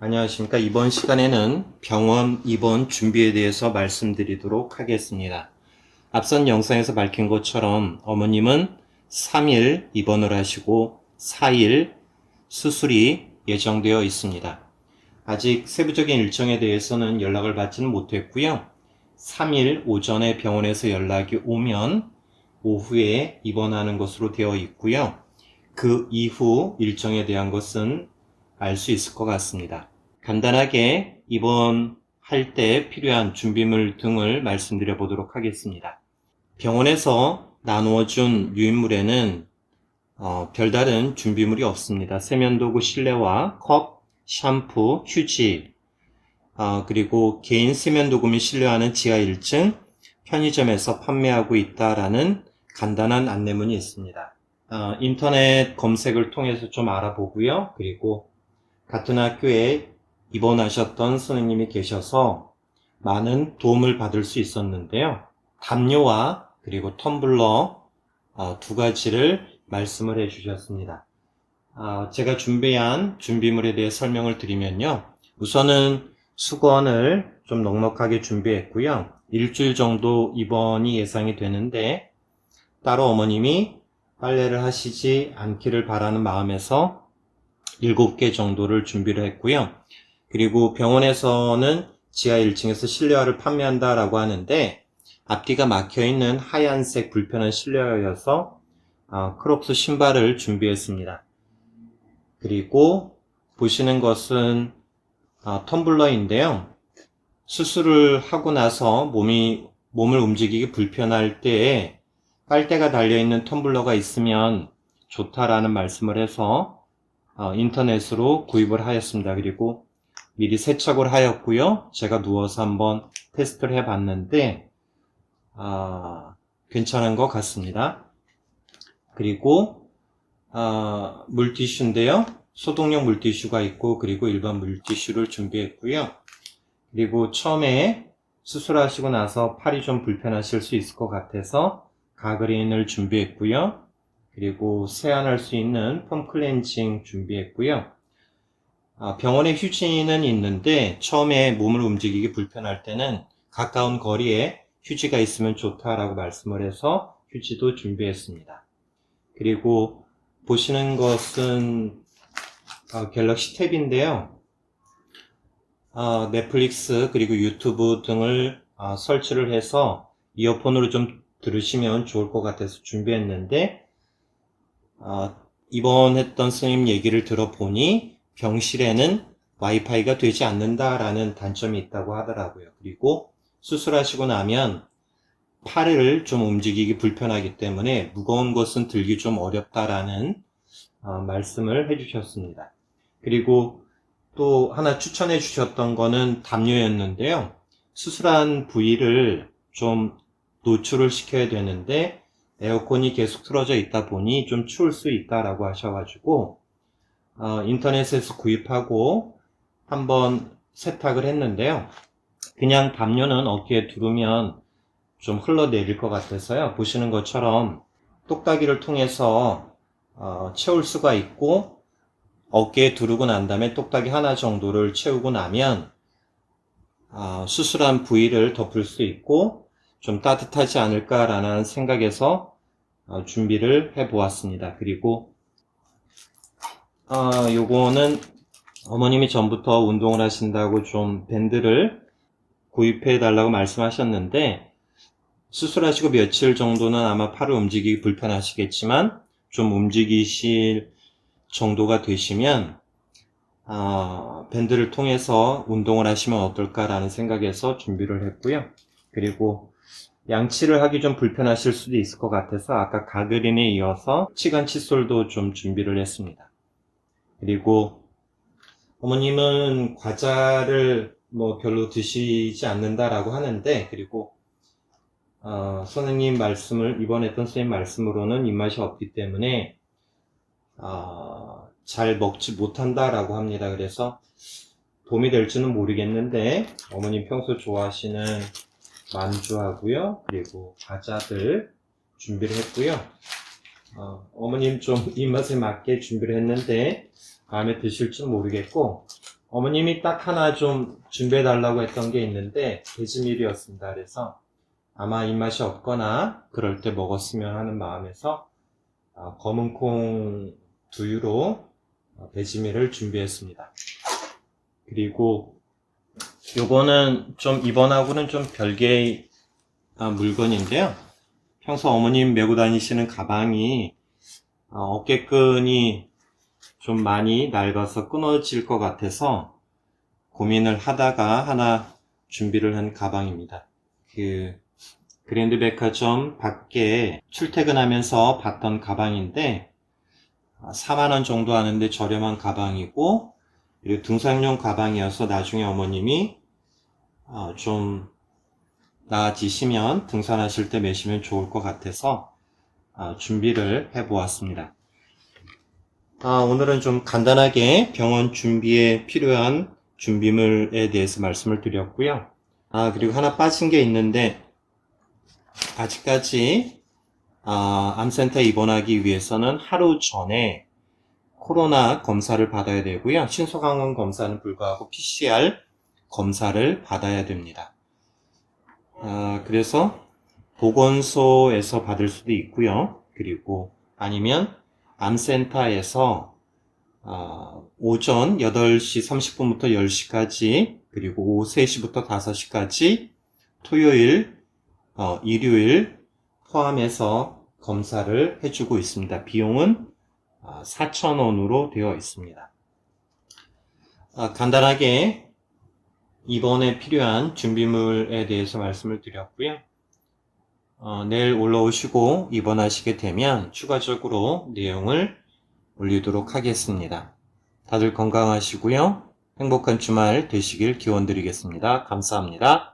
안녕하십니까. 이번 시간에는 병원 입원 준비에 대해서 말씀드리도록 하겠습니다. 앞선 영상에서 밝힌 것처럼 어머님은 3일 입원을 하시고 4일 수술이 예정되어 있습니다. 아직 세부적인 일정에 대해서는 연락을 받지는 못했고요. 3일 오전에 병원에서 연락이 오면 오후에 입원하는 것으로 되어 있고요. 그 이후 일정에 대한 것은 알 수 있을 것 같습니다. 간단하게 입원할 때 필요한 준비물 등을 말씀드려 보도록 하겠습니다. 병원에서 나누어준 유인물에는 별다른 준비물이 없습니다. 세면도구 실내화, 컵, 샴푸, 휴지, 그리고 개인 세면도구 및 실내화는 지하 1층 편의점에서 판매하고 있다라는 간단한 안내문이 있습니다. 인터넷 검색을 통해서 좀 알아보고요. 그리고 같은 학교에 입원하셨던 선생님이 계셔서 많은 도움을 받을 수 있었는데요. 담요와 그리고 텀블러 두 가지를 말씀을 해주셨습니다. 제가 준비한 준비물에 대해 설명을 드리면요. 우선은 수건을 좀 넉넉하게 준비했고요. 일주일 정도 입원이 예상이 되는데 따로 어머님이 빨래를 하시지 않기를 바라는 마음에서 7개 정도를 준비를 했고요. 그리고 병원에서는 지하 1층에서 실내화를 판매한다라고 하는데 앞뒤가 막혀있는 하얀색 불편한 실내화여서 크록스 신발을 준비했습니다. 그리고 보시는 것은 텀블러인데요. 수술을 하고 나서 몸을 움직이기 불편할 때에 빨대가 달려있는 텀블러가 있으면 좋다라는 말씀을 해서 인터넷으로 구입을 하였습니다. 그리고 미리 세척을 하였고요. 제가 누워서 한번 테스트를 해봤는데 괜찮은 것 같습니다. 그리고 물티슈인데요. 소독용 물티슈가 있고 그리고 일반 물티슈를 준비했고요. 그리고 처음에 수술하시고 나서 팔이 좀 불편하실 수 있을 것 같아서 가그린을 준비했고요. 그리고 세안할 수 있는 폼 클렌징 준비했고요. 병원에 휴지는 있는데 처음에 몸을 움직이기 불편할 때는 가까운 거리에 휴지가 있으면 좋다라고 말씀을 해서 휴지도 준비했습니다. 그리고 보시는 것은 갤럭시 탭인데요. 넷플릭스 그리고 유튜브 등을 설치를 해서 이어폰으로 좀 들으시면 좋을 것 같아서 준비했는데 입원했던 선생님 얘기를 들어보니 병실에는 와이파이가 되지 않는다라는 단점이 있다고 하더라고요. 그리고 수술하시고 나면 팔을 좀 움직이기 불편하기 때문에 무거운 것은 들기 좀 어렵다라는 말씀을 해주셨습니다. 그리고 또 하나 추천해 주셨던 거는 담요였는데요. 수술한 부위를 좀 노출을 시켜야 되는데 에어컨이 계속 틀어져 있다 보니 좀 추울 수 있다라고 하셔가지고 인터넷에서 구입하고 한번 세탁을 했는데요. 그냥 담요는 어깨에 두르면 좀 흘러내릴 것 같아서요. 보시는 것처럼 똑딱이를 통해서 채울 수가 있고 어깨에 두르고 난 다음에 똑딱이 하나 정도를 채우고 나면 수술한 부위를 덮을 수 있고 좀 따뜻하지 않을까라는 생각에서 준비를 해 보았습니다. 그리고 요거는 어머님이 전부터 운동을 하신다고 좀 밴드를 구입해 달라고 말씀하셨는데 수술하시고 며칠 정도는 아마 팔을 움직이기 불편하시겠지만 좀 움직이실 정도가 되시면 밴드를 통해서 운동을 하시면 어떨까라는 생각에서 준비를 했고요. 그리고 양치를 하기 좀 불편하실 수도 있을 것 같아서 아까 가그린에 이어서 치간 칫솔도 좀 준비를 했습니다. 그리고 어머님은 과자를 별로 드시지 않는다라고 하는데 그리고 선생님 말씀을 입원했던 선생님 말씀으로는 입맛이 없기 때문에 잘 먹지 못한다라고 합니다. 그래서 도움이 될지는 모르겠는데 어머님 평소 좋아하시는 만두하고요. 그리고 과자들 준비를 했고요. 어머님 좀 입맛에 맞게 준비를 했는데 마음에 드실지는 모르겠고 어머님이 딱 하나 좀 준비해 달라고 했던 게 있는데 배지밀이었습니다. 그래서 아마 입맛이 없거나 그럴 때 먹었으면 하는 마음에서 검은콩 두유로 배지밀을 준비했습니다. 그리고 요거는 좀 이번하고는 좀 별개의 물건인데요. 평소 어머님 메고 다니시는 가방이 어깨끈이 좀 많이 낡아서 끊어질 것 같아서 고민을 하다가 하나 준비를 한 가방입니다. 그랜드 백화점 밖에 출퇴근하면서 봤던 가방인데 4만원 정도 하는데 저렴한 가방이고, 그리고 등산용 가방이어서 나중에 어머님이 좀 나아지시면 등산하실 때 매시면 좋을 것 같아서 준비를 해 보았습니다. 오늘은 좀 간단하게 병원 준비에 필요한 준비물에 대해서 말씀을 드렸고요. 그리고 하나 빠진 게 있는데, 아직까지 암센터에 입원하기 위해서는 하루 전에 코로나 검사를 받아야 되고요. 신속항원 검사는 불구하고 PCR 검사를 받아야 됩니다. 그래서 보건소에서 받을 수도 있고요. 그리고 아니면 암센터에서 오전 8시 30분부터 10시까지, 그리고 오후 3시부터 5시까지 토요일, 일요일 포함해서 검사를 해주고 있습니다. 비용은 4,000원으로 되어 있습니다. 간단하게 입원에 필요한 준비물에 대해서 말씀을 드렸고요. 내일 올라오시고 입원하시게 되면 추가적으로 내용을 올리도록 하겠습니다. 다들 건강하시고요. 행복한 주말 되시길 기원드리겠습니다. 감사합니다.